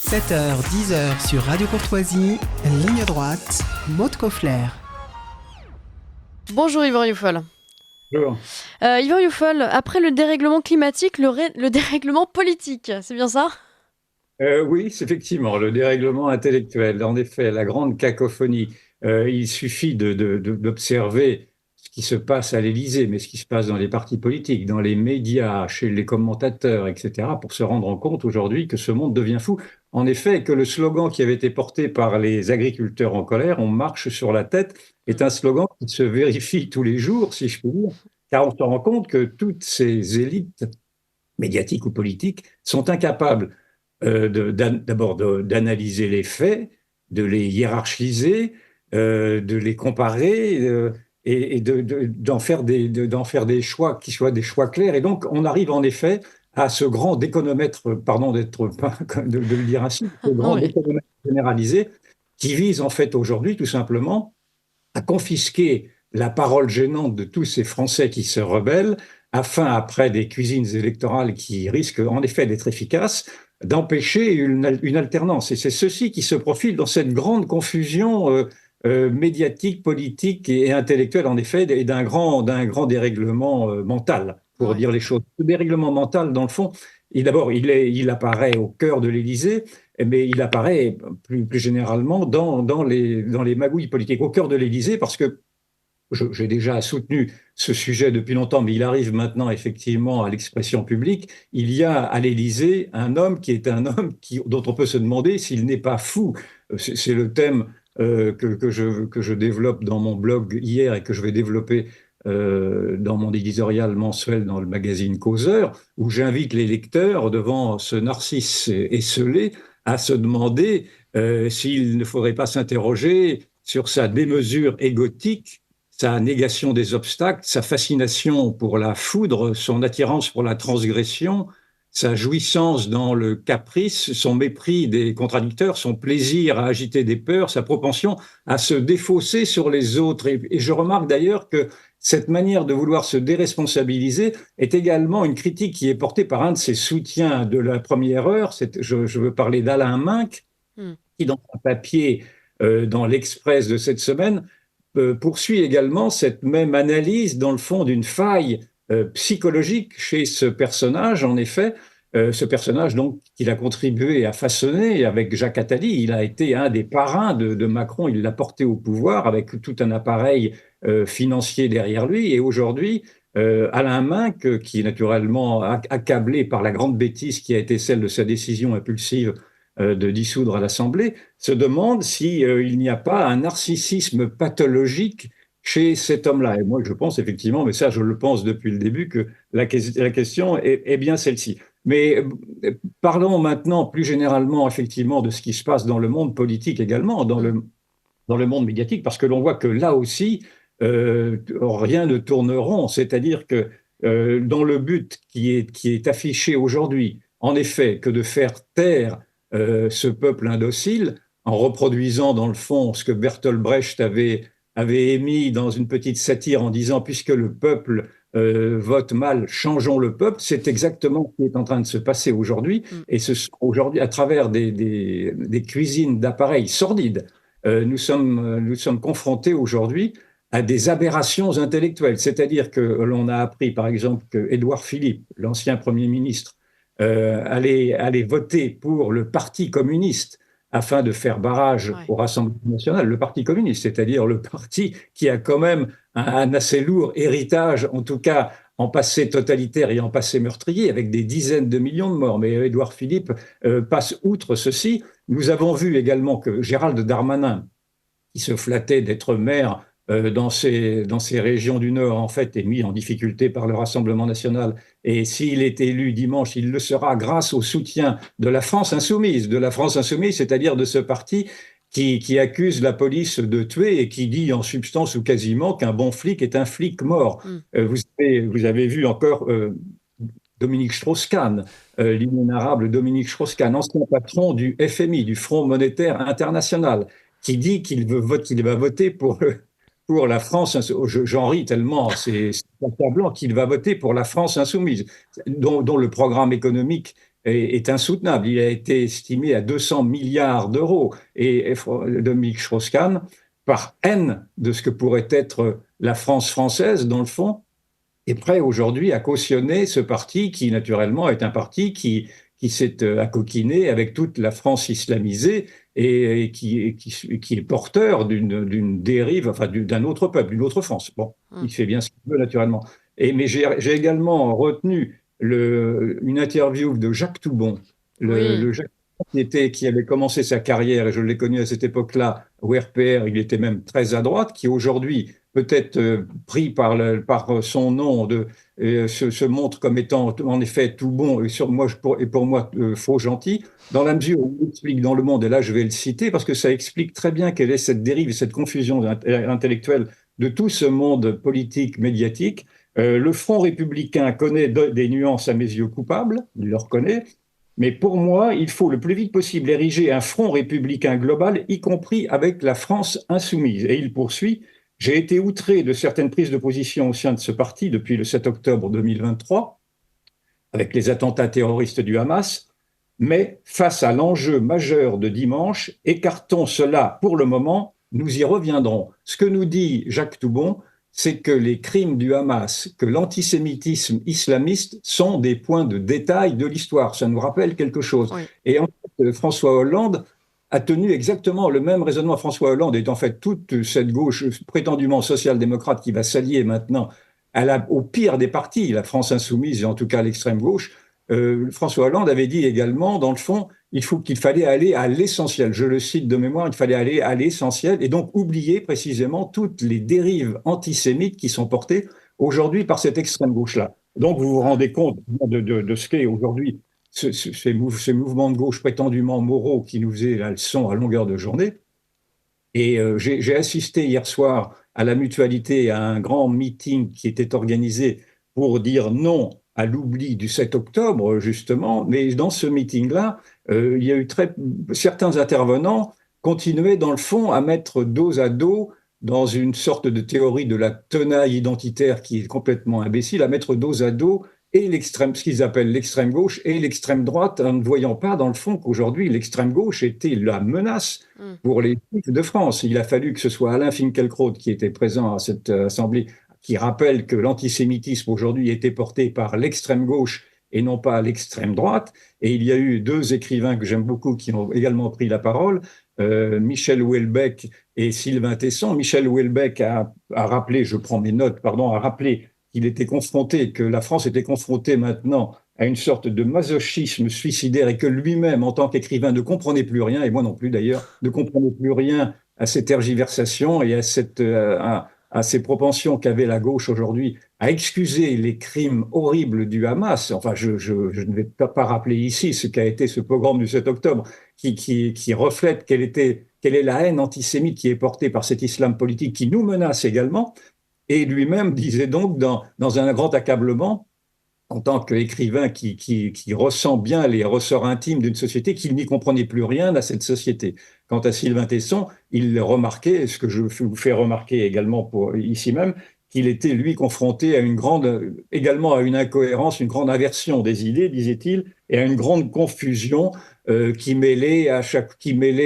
7h, 10h sur Radio Courtoisie, ligne droite, Maud Koffler. Bonjour Yvan Rioufol. Bonjour. Yvan Rioufol, après le dérèglement climatique, le dérèglement politique, c'est bien ça ? Oui, c'est effectivement le dérèglement intellectuel. En effet, la grande cacophonie. Il suffit d'observer ce qui se passe à l'Élysée, mais ce qui se passe dans les partis politiques, dans les médias, chez les commentateurs, etc., pour se rendre compte aujourd'hui que ce monde devient fou. En effet, que le slogan qui avait été porté par les agriculteurs en colère, "On marche sur la tête", est un slogan qui se vérifie tous les jours, si je puis dire, car on se rend compte que toutes ces élites médiatiques ou politiques sont incapables d'abord d'analyser les faits, de les hiérarchiser, de les comparer et d'en faire des choix qui soient des choix clairs. Et donc, on arrive en effet à ce grand déconomètre, pardon de le dire ainsi, ce grand Oui. déconomètre généralisé qui vise en fait aujourd'hui tout simplement à confisquer la parole gênante de tous ces Français qui se rebellent, afin, après des cuisines électorales qui risquent en effet d'être efficaces, d'empêcher une alternance. Et c'est ceci qui se profile dans cette grande confusion médiatique, politique et intellectuelle, en effet, et d'un grand dérèglement mental, pour Ouais. dire les choses. Ce dérèglement mental, dans le fond, d'abord, il apparaît au cœur de l'Élysée, mais il apparaît plus généralement dans les magouilles politiques, au cœur de l'Élysée, parce que j'ai déjà soutenu ce sujet depuis longtemps, mais il arrive maintenant effectivement à l'expression publique. Il y a à l'Élysée un homme qui est un homme dont on peut se demander s'il n'est pas fou. C'est le thème que je développe dans mon blog hier et que je vais développer dans mon éditorial mensuel dans le magazine Causeur, où j'invite les lecteurs devant ce narcisse esseulé à se demander s'il ne faudrait pas s'interroger sur sa démesure égotique, sa négation des obstacles, sa fascination pour la foudre, son attirance pour la transgression, sa jouissance dans le caprice, son mépris des contradicteurs, son plaisir à agiter des peurs, sa propension à se défausser sur les autres. Et je remarque d'ailleurs que cette manière de vouloir se déresponsabiliser est également une critique qui est portée par un de ses soutiens de la première heure. Je veux parler d'Alain Minc, Hmm. qui, dans un papier dans l'Express de cette semaine, poursuit également cette même analyse, dans le fond, d'une faille psychologique chez ce personnage, en effet. Ce personnage, donc, qu'il a contribué à façonner avec Jacques Attali. Il a été un des parrains de Macron. Il l'a porté au pouvoir avec tout un appareil financier derrière lui. Et aujourd'hui, Alain Minc, qui est naturellement accablé par la grande bêtise qui a été celle de sa décision impulsive de dissoudre à l'Assemblée, se demande si il n'y a pas un narcissisme pathologique chez cet homme-là. Et moi, je pense effectivement, mais ça, je le pense depuis le début, que la question est bien celle-ci. Mais parlons maintenant plus généralement, effectivement, de ce qui se passe dans le monde politique également, dans le monde médiatique, parce que l'on voit que là aussi, rien ne tourne rond. C'est-à-dire que dans le but qui est affiché aujourd'hui, en effet, que de faire taire ce peuple indocile, en reproduisant dans le fond ce que Bertolt Brecht avait émis dans une petite satire en disant puisque le peuple vote mal, changeons le peuple. C'est exactement ce qui est en train de se passer aujourd'hui. Hmm. Et aujourd'hui, à travers des cuisines d'appareils sordides, nous sommes confrontés aujourd'hui à des aberrations intellectuelles. C'est-à-dire que l'on a appris, par exemple, que Édouard Philippe, l'ancien Premier ministre, allait voter pour le Parti communiste afin de faire barrage Ouais. au Rassemblement national, le Parti communiste, c'est-à-dire le parti qui a quand même un assez lourd héritage, en tout cas en passé totalitaire et en passé meurtrier, avec des dizaines de millions de morts. Mais Édouard Philippe passe outre ceci. Nous avons vu également que Gérald Darmanin, qui se flattait d'être maire dans ces régions du Nord, en fait, est mis en difficulté par le Rassemblement national. Et s'il est élu dimanche, il le sera grâce au soutien de la France insoumise, c'est-à-dire de ce parti qui accuse la police de tuer et qui dit en substance ou quasiment qu'un bon flic est un flic mort. Hmm. Vous avez vu encore Dominique Strauss-Kahn, l'inénarrable Dominique Strauss-Kahn, ancien patron du FMI, du Fonds monétaire international, qui dit qu'il va voter pour la France. J'en ris tellement, c'est accablant, qu'il va voter pour la France insoumise, dont le programme économique est insoutenable. Il a été estimé à 200 milliards d'euros. Et Dominique Strauss-Kahn, par haine de ce que pourrait être la France française, dans le fond, est prêt aujourd'hui à cautionner ce parti qui, naturellement, est un parti qui s'est accoquiné avec toute la France islamisée et qui est porteur d'une dérive, enfin d'un autre peuple, d'une autre France. Bon, il fait bien ce qu'il veut, naturellement. Mais j'ai également retenu une interview de Jacques Toubon, Oui. le Jacques qui avait commencé sa carrière, et je l'ai connu à cette époque-là, au RPR, il était même très à droite, qui aujourd'hui, peut-être pris par son nom, se montre comme étant en effet tout bon et pour moi faux gentil, dans la mesure où il explique dans Le Monde, et là je vais le citer, parce que ça explique très bien quelle est cette dérive et cette confusion intellectuelle de tout ce monde politique médiatique. Le Front républicain connaît des nuances à mes yeux coupables, il le reconnaît, mais pour moi, il faut le plus vite possible ériger un front républicain global, y compris avec la France insoumise. Et il poursuit: j'ai été outré de certaines prises de position au sein de ce parti depuis le 7 octobre 2023, avec les attentats terroristes du Hamas, mais face à l'enjeu majeur de dimanche, écartons cela pour le moment, nous y reviendrons. Ce que nous dit Jacques Toubon, c'est que les crimes du Hamas, que l'antisémitisme islamiste sont des points de détail de l'histoire. Ça nous rappelle quelque chose. Oui. Et en fait, François Hollande a tenu exactement le même raisonnement. François Hollande est en fait toute cette gauche prétendument social-démocrate qui va s'allier maintenant au pire des partis, la France insoumise et en tout cas l'extrême gauche. François Hollande avait dit également, dans le fond, qu'il fallait aller à l'essentiel. Je le cite de mémoire, il fallait aller à l'essentiel et donc oublier précisément toutes les dérives antisémites qui sont portées aujourd'hui par cette extrême gauche-là. Donc vous vous rendez compte de ce qu'est aujourd'hui ces mouvements de gauche prétendument moraux qui nous faisaient la leçon à longueur de journée. Et j'ai assisté hier soir à la Mutualité à un grand meeting qui était organisé pour dire non à l'oubli du 7 octobre, justement. Mais dans ce meeting-là, il y a eu certains intervenants continuaient, dans le fond, à mettre dos à dos, dans une sorte de théorie de la tenaille identitaire qui est complètement imbécile, à mettre dos à dos et ce qu'ils appellent l'extrême gauche et l'extrême droite, en ne voyant pas, dans le fond, qu'aujourd'hui, l'extrême gauche était la menace pour les Juifs de France. Il a fallu que ce soit Alain Finkielkraut qui était présent à cette assemblée, qui rappelle que l'antisémitisme aujourd'hui était porté par l'extrême gauche et non pas l'extrême droite. Et il y a eu deux écrivains que j'aime beaucoup qui ont également pris la parole, Michel Houellebecq et Sylvain Tesson. Michel Houellebecq a rappelé, je prends mes notes, pardon, a rappelé que la France était confrontée maintenant à une sorte de masochisme suicidaire et que lui-même, en tant qu'écrivain, ne comprenait plus rien, et moi non plus d'ailleurs, ne comprenait plus rien à ces tergiversations et à ces propensions qu'avait la gauche aujourd'hui à excuser les crimes horribles du Hamas. Enfin, je ne vais pas rappeler ici ce qu'a été ce pogrom du 7 octobre, qui reflète quelle est la haine antisémite qui est portée par cet islam politique qui nous menace également. Et lui-même disait donc, dans un grand accablement, en tant qu'écrivain qui ressent bien les ressorts intimes d'une société, qu'il n'y comprenait plus rien à cette société. Quant à Sylvain Tesson, il remarquait, ce que je vous fais remarquer également ici même, qu'il était, lui, confronté également à une incohérence, une grande aversion des idées, disait-il, et à une grande confusion qui mêlait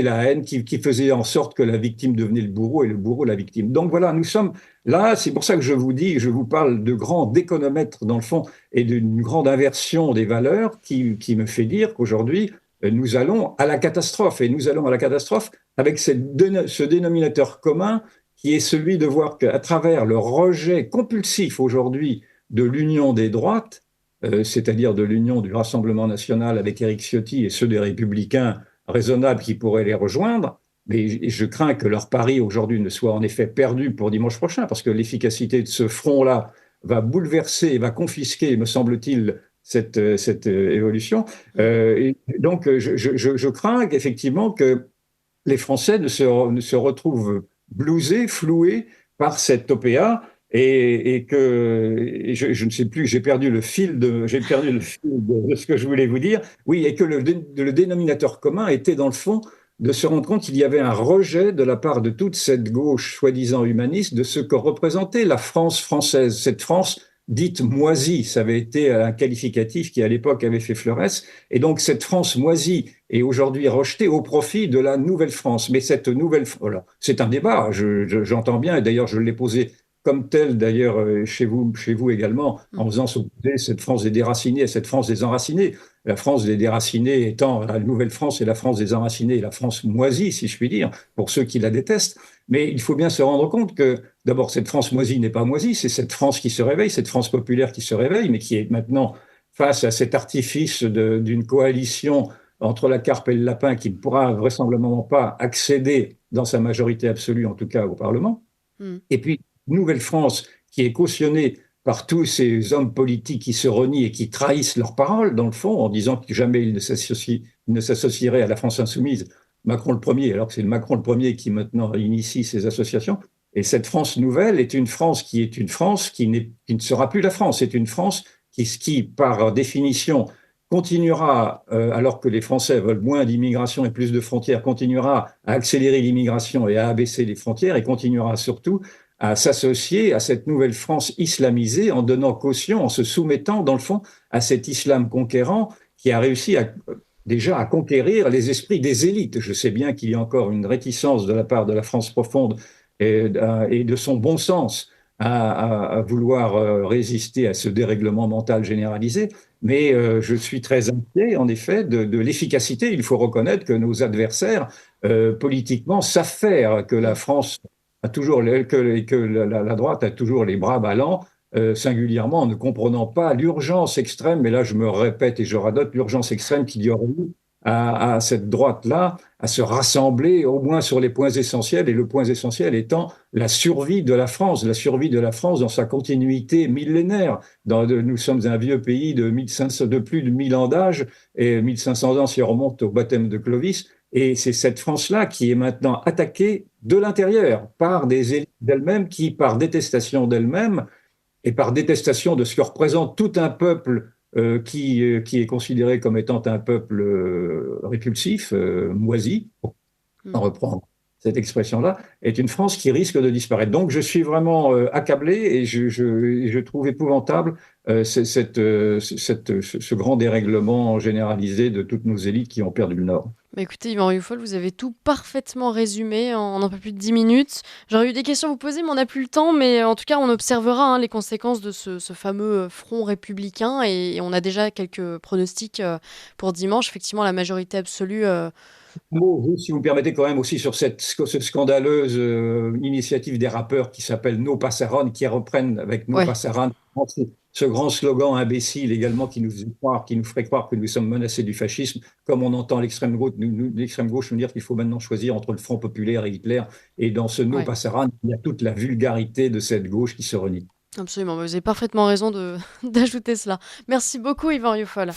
la haine, qui faisait en sorte que la victime devenait le bourreau et le bourreau la victime. Donc voilà, nous sommes là, c'est pour ça que je vous parle de grands déconomètres dans le fond et d'une grande inversion des valeurs qui me fait dire qu'aujourd'hui, nous allons à la catastrophe. Et nous allons à la catastrophe avec ce dénominateur commun qui est celui de voir qu'à travers le rejet compulsif aujourd'hui de l'union des droites, c'est-à-dire de l'union du Rassemblement national avec Éric Ciotti et ceux des Républicains raisonnables qui pourraient les rejoindre, mais je crains que leur pari aujourd'hui ne soit en effet perdu pour dimanche prochain, parce que l'efficacité de ce front-là va bouleverser et va confisquer, me semble-t-il, cette évolution. Et donc, je crains qu'effectivement que les Français ne se retrouvent blousés, floués par cette OPA et je ne sais plus, j'ai perdu le fil de ce que je voulais vous dire. Oui, et que le dénominateur commun était dans le fond de se rendre compte qu'il y avait un rejet de la part de toute cette gauche soi-disant humaniste de ce que représentait la France française, cette France dite moisie. Ça avait été un qualificatif qui, à l'époque, avait fait fleuresse. Et donc, cette France moisie est aujourd'hui rejetée au profit de la nouvelle France. Mais cette nouvelle, voilà, c'est un débat, j'entends bien, et d'ailleurs, je l'ai posé comme tel, d'ailleurs, chez vous également, en Mm. faisant s'opposer cette France des déracinés à cette France des enracinés. La France des déracinés étant la nouvelle France et la France des enracinés, la France moisie, si je puis dire, pour ceux qui la détestent. Mais il faut bien se rendre compte que, d'abord, cette France moisie n'est pas moisie, c'est cette France qui se réveille, cette France populaire qui se réveille, mais qui est maintenant face à cet artifice d'une coalition entre la carpe et le lapin qui ne pourra vraisemblablement pas accéder dans sa majorité absolue, en tout cas au Parlement. Mm. Et puis, Nouvelle France, qui est cautionnée par tous ces hommes politiques qui se renient et qui trahissent leurs paroles, dans le fond, en disant que jamais ils ne s'associeraient à la France insoumise, Macron le premier, alors que c'est le Macron le premier qui maintenant initie ces associations. Et cette France nouvelle est une France qui est une France qui ne sera plus la France. C'est une France qui, par définition, continuera, alors que les Français veulent moins d'immigration et plus de frontières, continuera à accélérer l'immigration et à abaisser les frontières et continuera surtout à s'associer à cette nouvelle France islamisée en donnant caution, en se soumettant, dans le fond, à cet islam conquérant qui a réussi déjà à conquérir les esprits des élites. Je sais bien qu'il y a encore une réticence de la part de la France profonde et de son bon sens à vouloir résister à ce dérèglement mental généralisé, mais je suis très inquiet, en effet, de l'efficacité. Il faut reconnaître que nos adversaires, politiquement, savent faire, que la Mm. France a toujours, que la droite a toujours les bras ballants, singulièrement en ne comprenant pas l'urgence extrême, et là je me répète et je radote, l'urgence extrême qu'il y aurait eu à cette droite-là à se rassembler au moins sur les points essentiels, et le point essentiel étant la survie de la France dans sa continuité millénaire. Nous sommes un vieux pays de 1500, de plus de 1000 ans d'âge, et 1500 ans si on remonte au baptême de Clovis, et c'est cette France-là qui est maintenant attaquée de l'intérieur par des élites d'elles-mêmes qui, par détestation d'elles-mêmes et par détestation de ce que représente tout un peuple qui est considéré comme étant un peuple répulsif, moisi, pour en Mm. reprendre cette expression-là, est une France qui risque de disparaître. Donc je suis vraiment accablé et je trouve épouvantable ce grand dérèglement généralisé de toutes nos élites qui ont perdu le Nord. Bah écoutez, Yvan Rioufol, vous avez tout parfaitement résumé en un peu plus de 10 minutes. J'aurais eu des questions à vous poser, mais on n'a plus le temps. Mais en tout cas, on observera les conséquences de ce fameux front républicain. Et on a déjà quelques pronostics pour dimanche. Effectivement, la majorité absolue. Mot, vous, si vous me permettez quand même aussi sur cette scandaleuse initiative des rappeurs qui s'appelle No Pasaran, qui reprennent avec No Ouais, Pasaran ce grand slogan imbécile également qui nous ferait croire que nous sommes menacés du fascisme, comme on entend l'extrême gauche nous dire qu'il faut maintenant choisir entre le Front populaire et Hitler. Et dans ce No ouais, Pasaran, il y a toute la vulgarité de cette gauche qui se renie. absolument. Vous avez parfaitement raison d'ajouter cela. Merci beaucoup, Yvan Rioufol.